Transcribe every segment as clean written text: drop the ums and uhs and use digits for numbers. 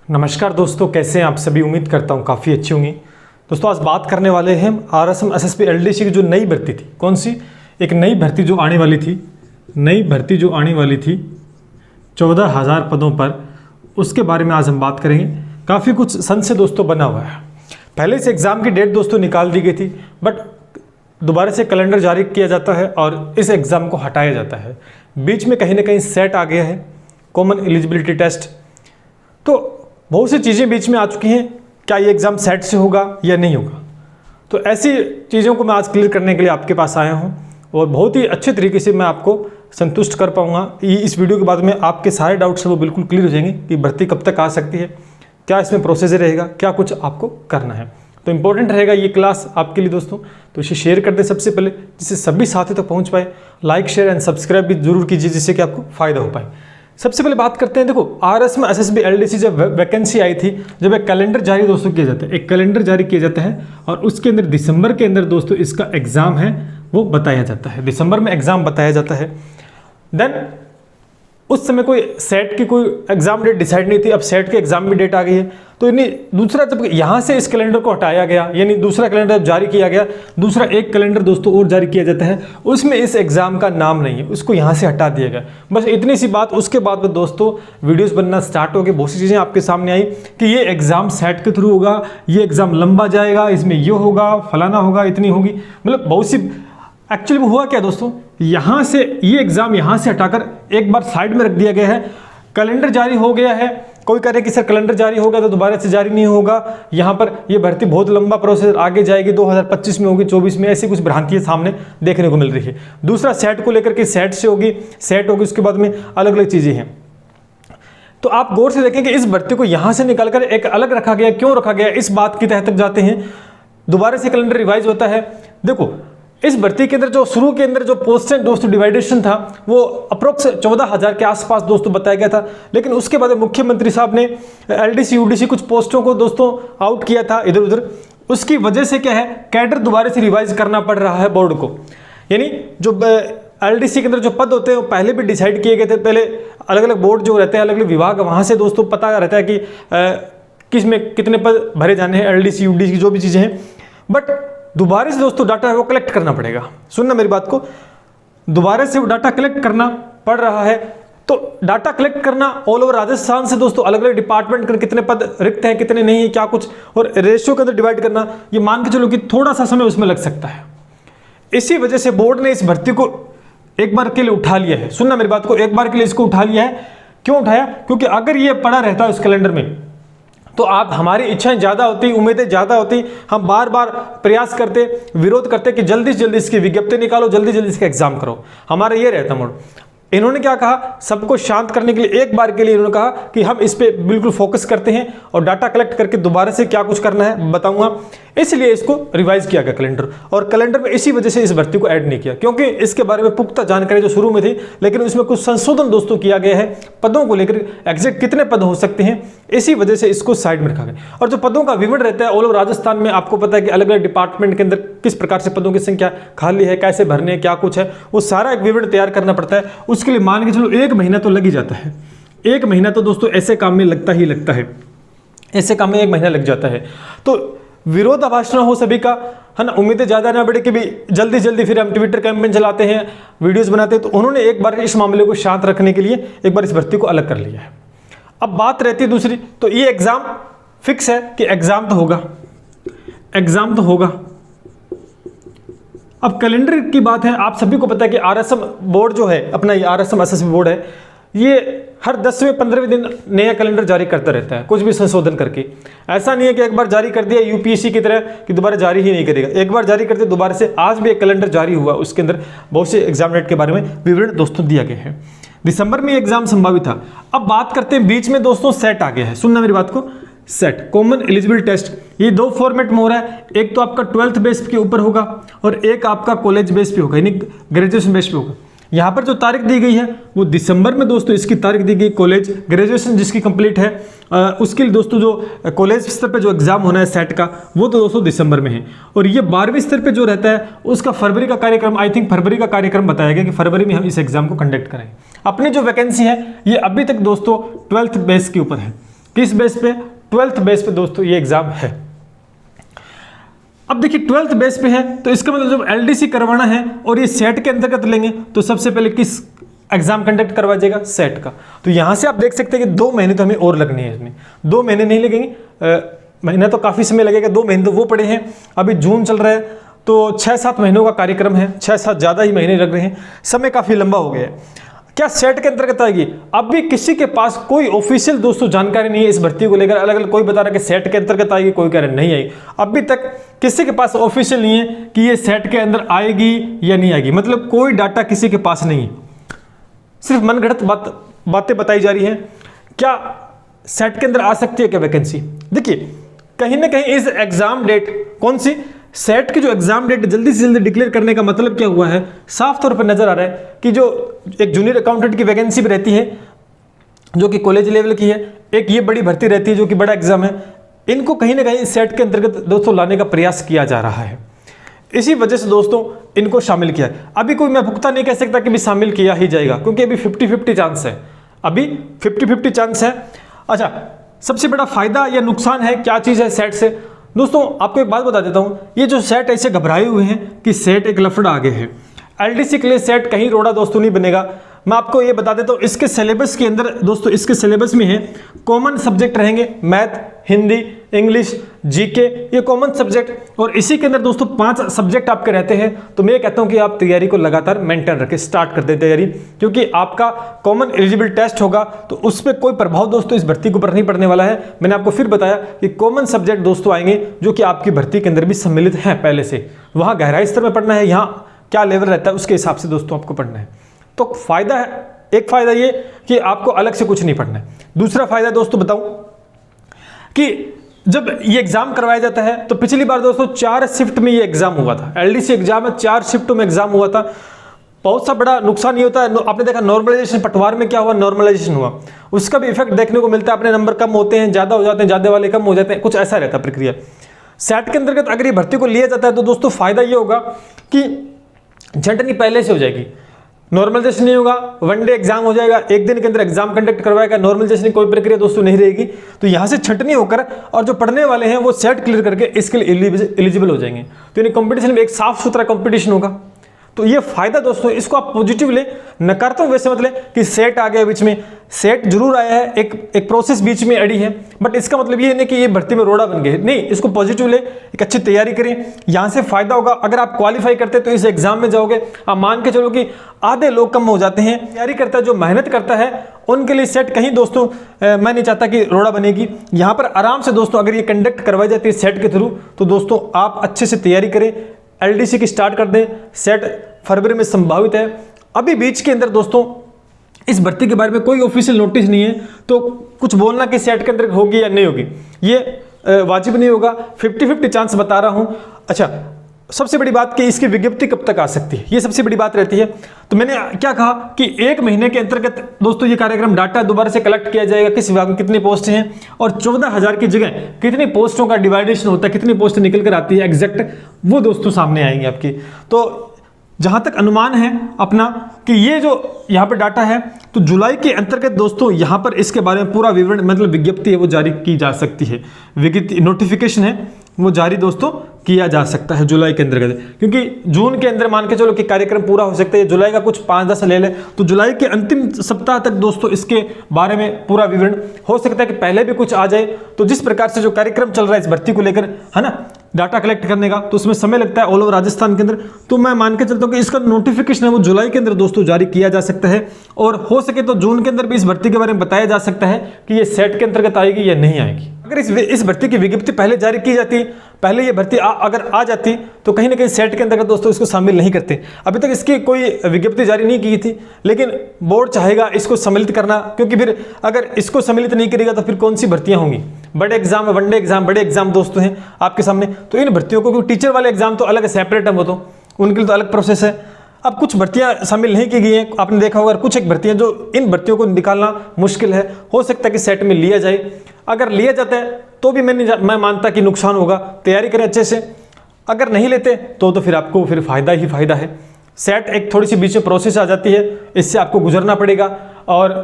नमस्कार दोस्तों, कैसे हैं आप सभी। उम्मीद करता हूँ काफ़ी अच्छी होंगी। दोस्तों आज बात करने वाले हैं आरएसएम एसएसबी एलडीसी की जो नई भर्ती थी। कौन सी? एक नई भर्ती जो आने वाली थी, 14,000 पदों पर, उसके बारे में आज हम बात करेंगे। काफ़ी कुछ सन से दोस्तों बना हुआ है। पहले से एग्ज़ाम की डेट दोस्तों निकाल दी गई थी, बट दोबारा से कैलेंडर जारी किया जाता है और इस एग्ज़ाम को हटाया जाता है। बीच में कहीं ना कहीं सेट आ गया है, कॉमन एलिजिबिलिटी टेस्ट। तो बहुत सी चीज़ें बीच में आ चुकी हैं। क्या ये एग्ज़ाम सेट से होगा या नहीं होगा, तो ऐसी चीज़ों को मैं आज क्लियर करने के लिए आपके पास आया हूँ और बहुत ही अच्छे तरीके से मैं आपको संतुष्ट कर पाऊँगा। इस वीडियो के बाद में आपके सारे डाउट्स वो बिल्कुल क्लियर हो जाएंगे कि भर्ती कब तक आ सकती है, क्या इसमें प्रोसेस रहेगा, क्या कुछ आपको करना है। तो इंपॉर्टेंट रहेगा ये क्लास आपके लिए दोस्तों। तो इसे शेयर कर दें सबसे पहले, जिससे सभी साथी तक पहुँच पाए। लाइक शेयर एंड सब्सक्राइब भी जरूर कीजिए, जिससे कि आपको फ़ायदा हो पाए। सबसे पहले बात करते हैं, देखो आरएसएम एसएसबी एलडीसी जब वैकेंसी आई थी, जब एक कैलेंडर जारी दोस्तों किया जाता है, एक कैलेंडर जारी किया जाता है और उसके अंदर दिसंबर के अंदर दोस्तों इसका एग्जाम है वो बताया जाता है। दिसंबर में एग्जाम बताया जाता है। देन उस समय कोई सेट की कोई एग्जाम डेट डिसाइड नहीं थी, अब सेट की एग्जाम की डेट आ गई है। तो यानी दूसरा जब यहाँ से इस कैलेंडर को हटाया गया, यानी दूसरा कैलेंडर जब जारी किया गया, दूसरा एक कैलेंडर दोस्तों और जारी किया जाता है, उसमें इस एग्जाम का नाम नहीं है, उसको यहाँ से हटा दिया गया। बस इतनी सी बात। उसके बाद में दोस्तों वीडियोस बनना स्टार्ट हो गए, बहुत सी चीज़ें आपके सामने आई कि ये एग्जाम सेट के थ्रू होगा, ये एग्जाम लंबा जाएगा, इसमें ये होगा, फलाना होगा, इतनी होगी, मतलब बहुत सी। एक्चुअली हुआ क्या दोस्तों, यहाँ से ये एग्जाम यहाँ से हटाकर एक बार साइड में रख दिया गया है। कैलेंडर जारी हो गया है, कोई कह रहे कि सर कैलेंडर जारी होगा तो दोबारा से जारी नहीं होगा, यहाँ पर ये भर्ती बहुत लंबा प्रोसेस आगे जाएगी, 2025 में होगी, 24 में, ऐसी कुछ भ्रांतियाँ सामने देखने को मिल रही है। दूसरा सेट को लेकर के सेट से होगी, सेट होगी, उसके बाद में अलग अलग चीज़ें हैं। तो आप गौर से देखें कि इस भर्ती को यहाँ से निकालकर एक अलग रखा गया। क्यों रखा गया, इस बात की तह तक जाते हैं। दोबारा से कैलेंडर रिवाइज होता है। देखो इस भर्ती के अंदर जो शुरू के अंदर जो पोस्टें दोस्तों डिवाइडेशन था वो अप्रोक्स 14,000 के आसपास दोस्तों बताया गया था, लेकिन उसके बाद मुख्यमंत्री साहब ने एलडीसी यूडीसी कुछ पोस्टों को दोस्तों आउट किया था इधर उधर। उसकी वजह से क्या है, कैडर दोबारा से रिवाइज करना पड़ रहा है बोर्ड को। यानी जो एलडीसी के अंदर जो पद होते हैं वो पहले भी डिसाइड किए गए थे। पहले अलग अलग बोर्ड जो रहते हैं, अलग अलग विभाग, वहाँ से दोस्तों पता रहता है कि किस में कितने पद भरे जाने हैं, एलडीसी यूडीसी की जो भी चीज़ें हैं। बट दोबारा से दोस्तों डाटा है वो कलेक्ट करना पड़ेगा। सुनना मेरी बात को, दोबारा से वो डाटा कलेक्ट करना पड़ रहा है। तो डाटा कलेक्ट करना ऑल ओवर राजस्थान से दोस्तों, अलग अलग डिपार्टमेंट कर कितने पद रिक्त हैं, कितने नहीं है, क्या कुछ, और रेशियो के अंदर डिवाइड करना, ये मान के चलो कि थोड़ा सा समय उसमें लग सकता है। इसी वजह से बोर्ड ने इस भर्ती को एक बार के लिए उठा लिया है। सुनना मेरी बात को, एक बार के लिए इसको उठा लिया है। क्यों उठाया, क्योंकि अगर ये पड़ा रहता है उस कैलेंडर में तो आप, हमारी इच्छाएं ज़्यादा होती, उम्मीदें ज़्यादा होती, हम बार बार प्रयास करते, विरोध करते कि जल्दी से जल्दी इसकी विज्ञप्ति निकालो, जल्दी जल्दी इसका एग्जाम करो। हमारा ये रहता मोड। इन्होंने क्या कहा, सबको शांत करने के लिए एक बार के लिए इन्होंने कहा कि हम इस पे बिल्कुल फोकस करते हैं और डाटा कलेक्ट करके दोबारा से क्या कुछ करना है बताऊंगा। इसलिए इसको रिवाइज किया गया कैलेंडर, और कैलेंडर में इसी वजह से इस भर्ती को ऐड नहीं किया, क्योंकि इसके बारे में पुख्ता जानकारी जो शुरू में थी, लेकिन उसमें कुछ संशोधन दोस्तों किया गया है पदों को लेकर, एग्जैक्ट कितने पद हो सकते हैं, इसी वजह से इसको साइड में रखा गया। और जो पदों का विवरण रहता है ऑल ओवर राजस्थान में, आपको पता है कि अलग अलग डिपार्टमेंट के अंदर किस प्रकार से पदों की संख्या खाली है, कैसे भरने, क्या कुछ है, वो सारा एक विवरण तैयार करना पड़ता है। उसके लिए मान के चलो 1 महीना तो लग ही जाता है। 1 महीना तो दोस्तों ऐसे काम में लगता ही लगता है, ऐसे काम में 1 महीना लग जाता है। तो विरोधाभास ना हो सभी का, है ना, उम्मीदें ज़्यादा ना बढ़े कि भी जल्दी जल्दी फिर हम ट्विटर कैंपेन चलाते हैं, वीडियोस बनाते हैं। तो उन्होंने एक बार इस मामले को शांत रखने के लिए एक बार इस भर्ती को अलग कर लिया है। अब बात रहती है दूसरी, तो ये एग्ज़ाम फिक्स है कि एग्ज़ाम तो होगा, एग्ज़ाम तो होगा। अब कैलेंडर की बात है, आप सभी को पता है कि आरएसएम बोर्ड जो है अपना, ये आरएसएम एसएसबी बोर्ड है, ये हर 10वें 15वें दिन नया कैलेंडर जारी करता रहता है, कुछ भी संशोधन करके। ऐसा नहीं है कि एक बार जारी कर दिया यूपीएससी की तरह कि दोबारा जारी ही नहीं करेगा। एक बार जारी करते दोबारा से, आज भी एक कैलेंडर जारी हुआ, उसके अंदर बहुत से एग्जाम डेट के बारे में विवरण दोस्तों दिया गया है। दिसंबर में एग्जाम संभावित था। अब बात करते हैं, बीच में दोस्तों सेट आ गया है। सुनना मेरी बात को, सेट कॉमन एलिजिबिलिटी टेस्ट, ये 2 फॉर्मेट में हो रहा है। एक तो आपका 12th बेस के ऊपर होगा और एक आपका कॉलेज बेस पे होगा, यानी ग्रेजुएशन बेस पे होगा। यहाँ पर जो तारीख दी गई है वो दिसंबर में दोस्तों इसकी तारीख दी गई। कॉलेज ग्रेजुएशन जिसकी कंप्लीट है उसके लिए दोस्तों जो कॉलेज स्तर पे जो एग्जाम होना है सेट का, वो तो दोस्तों दिसंबर में है। और ये 12वीं स्तर पे जो रहता है उसका फरवरी का कार्यक्रम, आई थिंक फरवरी का कार्यक्रम बताया गया कि फरवरी में हम इस एग्जाम को कंडक्ट करेंगे। अपनी जो वैकेंसी है ये अभी तक दोस्तों 12th बेस के ऊपर है, किस बेस पे? 12th बेस पे दोस्तों ये एग्जाम है। अब देखिए 12th बेस पे है तो इसका मतलब जब एलडीसी करवाना है और ये सेट के अंतर्गत लेंगे तो सबसे पहले किस एग्जाम कंडक्ट करवा जाएगा? सेट का। तो यहां से आप देख सकते हैं कि 2 महीने तो हमें और लगने हैं इसमें, 2 महीने नहीं लगेंगे, महीना तो काफी समय लगेगा, 2 महीने तो वो पड़े हैं, अभी जून चल रहा है तो 6-7 महीनों का कार्यक्रम है, 6-7 ज्यादा ही महीने लग रहे हैं, समय काफी लंबा हो गया है। क्या सेट के अंतर्गत आएगी? अब भी किसी के पास कोई ऑफिशियल दोस्तों जानकारी नहीं है इस भर्ती को लेकर, अलग अलग कोई बता रहा है कि सेट के अंतर्गत आएगी, कोई कह रहा है नहीं आएगी। अभी तक किसी के पास ऑफिशियल नहीं है कि ये सेट के अंदर आएगी या नहीं आएगी, मतलब कोई डाटा किसी के पास नहीं है, सिर्फ मनगढ़ंत बातें बताई जा रही हैं। क्या सेट के अंदर आ सकती है क्या वैकेंसी? देखिए कहीं ना कहीं इस एग्जाम डेट, कौन सी? सेट की जो एग्जाम डेट जल्दी से जल्दी डिक्लेयर करने का मतलब क्या हुआ है? साफ तौर पर नजर आ रहा है कि जो एक जूनियर अकाउंटेंट की वैकेंसी भी रहती है जो कि कॉलेज लेवल की है, एक ये बड़ी भर्ती रहती है जो कि बड़ा एग्जाम है, इनको कहीं ना कहीं सेट के अंतर्गत दोस्तों लाने का प्रयास किया जा रहा है। इसी वजह से दोस्तों इनको शामिल किया है। अभी कोई मैं पुख्ता नहीं कह सकता कि भी शामिल किया ही जाएगा, क्योंकि अभी 50-50 चांस है, अभी 50-50 चांस है। अच्छा, सबसे बड़ा फायदा या नुकसान है, क्या चीज है सेट से? दोस्तों आपको एक बात बता देता हूं, ये जो सेट ऐसे घबराए हुए हैं कि सेट एक लफड़ा आगे है, एलडीसी के लिए सेट कहीं रोड़ा दोस्तों नहीं बनेगा। मैं आपको ये बता देता हूं, इसके सिलेबस के अंदर दोस्तों, इसके सिलेबस में है कॉमन सब्जेक्ट रहेंगे, मैथ, हिंदी, इंग्लिश, जीके, ये कॉमन सब्जेक्ट, और इसी के अंदर दोस्तों 5 सब्जेक्ट आपके रहते हैं। तो मैं कहता हूं कि आप तैयारी को लगातार मेंटेन रखें, स्टार्ट कर दें तैयारी, क्योंकि आपका कॉमन एलिजिबल टेस्ट होगा तो उस पर कोई प्रभाव दोस्तों इस भर्ती के ऊपर नहीं पड़ने वाला है। मैंने आपको फिर बताया कि कॉमन सब्जेक्ट दोस्तों आएंगे जो कि आपकी भर्ती के अंदर भी सम्मिलित है पहले से, वहां गहराई स्तर में पढ़ना है, यहाँ क्या लेवल रहता है उसके हिसाब से दोस्तों आपको पढ़ना है। तो फायदा है, एक फायदा ये कि आपको अलग से कुछ नहीं पढ़ना है। दूसरा फायदा दोस्तों बताऊं कि जब ये एग्जाम करवाया जाता है तो पिछली बार दोस्तों 4 शिफ्ट में ये एग्जाम हुआ था, एलडीसी एग्जाम है 4 शिफ्टों में एग्जाम हुआ था। बहुत सा बड़ा नुकसान ये होता है, आपने देखा नॉर्मलाइजेशन, पटवार में क्या हुआ, नॉर्मलाइजेशन हुआ, उसका भी इफेक्ट देखने को मिलता है, अपने नंबर कम होते हैं, ज्यादा हो जाते हैं, ज्यादा वाले कम हो जाते हैं, कुछ ऐसा रहता है प्रक्रिया। सेट के अंतर्गत अगर ये भर्ती को लिया जाता है तो दोस्तों फायदा ये होगा कि छंटनी पहले से हो जाएगी, नॉर्मलाइजेशन नहीं होगा, वनडे एग्जाम हो जाएगा, एक दिन के अंदर एग्जाम कंडक्ट करवाएगा, नॉर्मलाइजेशन की कोई प्रक्रिया दोस्तों नहीं रहेगी। तो यहां से छंटनी होकर और जो पढ़ने वाले हैं वो सेट क्लियर करके इसके लिए एलिजिबल हो जाएंगे। तो यानी कंपटीशन में एक साफ सुथरा कंपटीशन होगा। तो ये फायदा दोस्तों, इसको आप पॉजिटिव ले, नकारात्मक वैसे मतलब कि सेट आ गया बीच में, सेट जरूर आया है, एक प्रोसेस बीच में अड़ी है, बट इसका मतलब ये नहीं कि ये भर्ती में रोड़ा बन गए, नहीं, इसको पॉजिटिव ले, एक अच्छी तैयारी करें, यहां से फायदा होगा। अगर आप क्वालिफाई करते तो इस एग्जाम में जाओगे, आप मान के चलो कि आधे लोग कम हो जाते हैं। तैयारी करता है, जो मेहनत करता है उनके लिए सेट कहीं दोस्तों मैं नहीं चाहता कि रोड़ा बनेगी। यहां पर आराम से दोस्तों अगर ये कंडक्ट करवाई जाती है सेट के थ्रू तो दोस्तों आप अच्छे से तैयारी करें, एलडीसी की स्टार्ट कर दें, सेट फरवरी में संभावित है। अभी बीच के अंदर दोस्तों इस भर्ती के बारे में कोई ऑफिशियल नोटिस नहीं है, तो कुछ बोलना कि सेट के अंदर होगी या नहीं होगी ये वाजिब नहीं होगा, 50-50 चांस बता रहा हूं। अच्छा, सबसे बड़ी बात कि इसकी विज्ञप्ति कब तक आ सकती है, ये सबसे बड़ी बात रहती है। तो मैंने क्या कहा कि 1 महीने के अंतर्गत दोस्तों ये कार्यक्रम डाटा दोबारा से कलेक्ट किया जाएगा, किस विभाग में कितनी पोस्ट हैं और 14,000 की जगह कितनी पोस्टों का डिवाइडेशन होता है, कितनी पोस्ट निकल कर आती है एग्जैक्ट, वो दोस्तों सामने आएंगे आपकी। तो जहां तक अनुमान है अपना कि ये जो यहाँ पर डाटा है तो जुलाई के अंतर्गत दोस्तों यहाँ पर इसके बारे में पूरा विवरण मतलब विज्ञप्ति है वो जारी की जा सकती है, विज्ञप्ति नोटिफिकेशन है वो जारी दोस्तों किया जा सकता है जुलाई के अंतर्गत, क्योंकि जून के अंदर मान के चलो कि कार्यक्रम पूरा हो सकता है, जुलाई का कुछ 5-10 ले ले तो जुलाई के अंतिम सप्ताह तक दोस्तों इसके बारे में पूरा विवरण हो सकता है कि पहले भी कुछ आ जाए। तो जिस प्रकार से जो कार्यक्रम चल रहा है इस भर्ती को लेकर है ना, डाटा कलेक्ट करने का, तो उसमें समय लगता है ऑल ओवर राजस्थान के अंदर, तो मैं मान के चलता हूँ कि इसका नोटिफिकेशन है वो जुलाई के अंदर दोस्तों जारी किया जा सकता है, और हो सके तो जून के अंदर भी इस भर्ती के बारे में बताया जा सकता है कि ये सेट के अंतर्गत आएगी या नहीं आएगी। अगर इस भर्ती की विज्ञप्ति पहले जारी की जाती, पहले ये भर्ती अगर आ जाती तो कहीं ना कहीं सेट के अंतर्गत दोस्तों इसको शामिल नहीं करते। अभी तक इसकी कोई विज्ञप्ति जारी नहीं की थी, लेकिन बोर्ड चाहेगा इसको सम्मिलित करना, क्योंकि फिर अगर इसको सम्मिलित नहीं करेगा तो फिर कौन सी भर्तियां होंगी, बड़े एग्जाम, वनडे एग्जाम, बड़े एग्जाम दोस्तों हैं आपके सामने। तो इन भर्तियों को, क्योंकि टीचर वाले एग्जाम तो अलग है, सेपरेट है, वो तो उनके लिए तो अलग प्रोसेस है। अब कुछ भर्तियां शामिल नहीं की गई हैं, आपने देखा होगा कुछ एक भर्तियां जो इन भर्तियों को निकालना मुश्किल है, हो सकता है कि सेट में लिया जाए। अगर लिया जाता है तो भी मैं मानता कि नुकसान होगा, तैयारी करें अच्छे से। अगर नहीं लेते तो फिर आपको फिर फायदा ही फायदा है। सेट एक थोड़ी सी बीच में प्रोसेस आ जाती है, इससे आपको गुजरना पड़ेगा और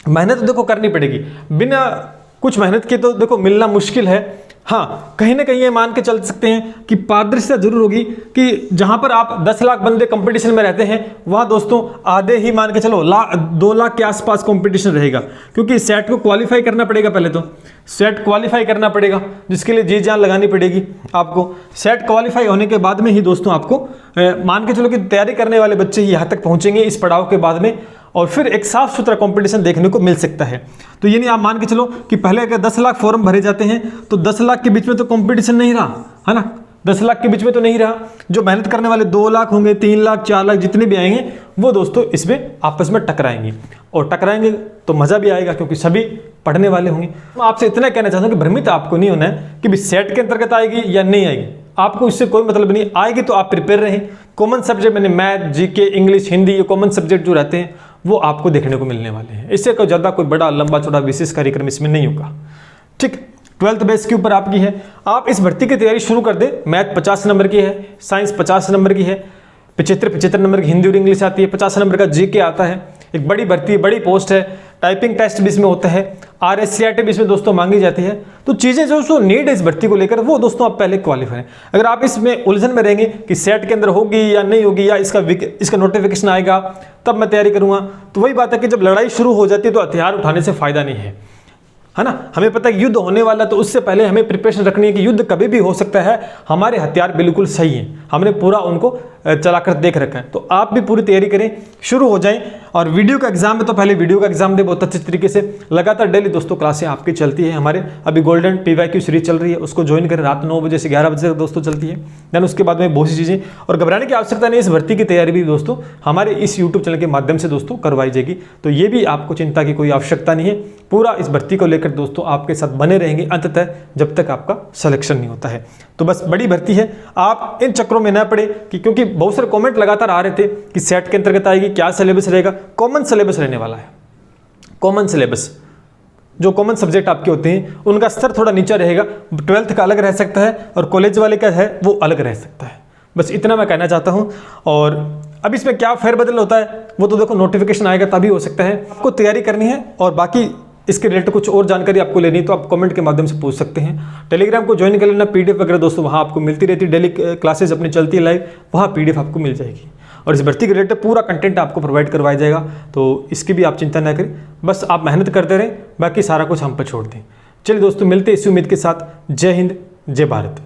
मेहनत तो देखो करनी पड़ेगी, बिना कुछ मेहनत के तो देखो मिलना मुश्किल है। हाँ, कहीं ना कहीं ये मान के चल सकते हैं कि पारदर्शिता जरूर होगी कि जहां पर आप 10 लाख बंदे कंपटीशन में रहते हैं वहां दोस्तों आधे ही मान के चलो 2 लाख के आसपास कंपटीशन रहेगा, क्योंकि सेट को क्वालिफाई करना पड़ेगा। पहले तो सेट क्वालिफाई करना पड़ेगा, जिसके लिए जी जान लगानी पड़ेगी आपको। सेट क्वालिफाई होने के बाद में ही दोस्तों आपको मान के चलो कि तैयारी करने वाले बच्चे ही यहाँ तक पहुंचेंगे इस पड़ाव के बाद में, और फिर एक साफ सुथरा कंपटीशन देखने को मिल सकता है। तो ये नहीं आप मान के चलो कि पहले अगर 10 लाख फॉर्म भरे जाते हैं तो 10 लाख के बीच में तो कंपटीशन नहीं रहा, है ना। 10 लाख के बीच में तो नहीं रहा। जो मेहनत करने वाले 2 लाख होंगे, 3 लाख, 4 लाख जितने भी आएंगे वो दोस्तों इसमें आपस में टकराएंगे, और टकराएंगे तो मजा भी आएगा क्योंकि सभी पढ़ने वाले होंगे। मैं आपसे इतना कहना चाहता हूँ कि भ्रमित आपको नहीं होना है कि भी सेट के अंतर्गत आएगी या नहीं आएगी, आपको इससे कोई मतलब नहीं। आएगी तो आप प्रिपेयर रहें। कॉमन सब्जेक्ट मैंने मैथ, जीके, इंग्लिश, हिंदी, ये कॉमन सब्जेक्ट जो रहते हैं वो आपको देखने को मिलने वाले हैं। इससे कोई ज़्यादा कोई बड़ा लंबा चौड़ा विशेष कार्यक्रम इसमें नहीं होगा। ठीक, 12th बेस के ऊपर आपकी है। आप इस भर्ती की तैयारी शुरू कर दें। मैथ 50 नंबर की है, साइंस 50 नंबर की है, 75 नंबर की हिंदी और इंग्लिश आती है, 50 नंबर का जीके आता है। एक बड़ी भर्ती है, बड़ी पोस्ट है। टाइपिंग टेस्ट भी इसमें होता है, RSCRT भी इसमें दोस्तों मांगी जाती है। तो चीज़ें जो नीड है इस भर्ती को लेकर वो दोस्तों आप पहले क्वालिफाई हैं। अगर आप इसमें उलझन में रहेंगे कि सेट के अंदर होगी या नहीं होगी, या इसका नोटिफिकेशन आएगा तब मैं तैयारी करूंगा, तो वही बात है कि जब लड़ाई शुरू हो जाती है तो हथियार उठाने से फायदा नहीं है ना। हमें पता है युद्ध होने वाला, तो उससे पहले हमें प्रिपरेशन रखनी है कि युद्ध कभी भी हो सकता है। हमारे हथियार बिल्कुल सही हैं, हमने पूरा उनको चलाकर देख रखा है। तो आप भी पूरी तैयारी करें, शुरू हो जाएं। और वीडियो का एग्जाम है तो पहले वीडियो का एग्जाम दे बहुत अच्छे तरीके से। लगातार डेली दोस्तों क्लासें आपकी चलती है। हमारे अभी गोल्डन PYQ सीरीज चल रही है, उसको ज्वाइन करें। रात 9 बजे से 11 बजे तक दोस्तों चलती है। देन उसके बाद में बहुत सी चीज़ें, और घबराने की आवश्यकता नहीं। इस भर्ती की तैयारी भी दोस्तों हमारे इस यूट्यूब चैनल के माध्यम से दोस्तों करवाई जाएगी। तो ये भी आपको चिंता की कोई आवश्यकता नहीं है। पूरा इस भर्ती को लेकर दोस्तों आपके साथ बने रहेंगे अंततः, जब तक आपका सिलेक्शन नहीं होता है। तो बस बड़ी भर्ती है, आप इन चक्रों में न पड़े कि क्योंकि बहुत सारे कमेंट लगातार आ रहे थे कि सेट के अंतर्गत आएगी, क्या सिलेबस रहेगा। कॉमन सिलेबस रहने वाला है। कॉमन सिलेबस, जो कॉमन सब्जेक्ट आपके होते हैं उनका स्तर थोड़ा नीचा रहेगा। 12th का अलग रह सकता है और कॉलेज वाले का है वो अलग रह सकता है। बस इतना मैं कहना चाहता हूं। और अब इसमें क्या फेरबदल होता है वो तो देखो नोटिफिकेशन आएगा तभी हो सकता है। आपको तैयारी करनी है, और बाकी इसके रिलेटेड कुछ और जानकारी आपको लेनी है तो आप कमेंट के माध्यम से पूछ सकते हैं। टेलीग्राम को ज्वाइन कर लेना, PDF वगैरह दोस्तों वहाँ आपको मिलती रहती है। डेली क्लासेज अपनी चलती है लाइव, वहाँ PDF आपको मिल जाएगी, और इस भर्ती के रिलेटेड पूरा कंटेंट आपको प्रोवाइड करवाया जाएगा। तो इसकी भी आप चिंता ना करें, बस आप मेहनत करते रहें, बाकी सारा कुछ हम पर छोड़ दें। चलिए दोस्तों, मिलते हैं इसी उम्मीद के साथ। जय हिंद, जय भारत।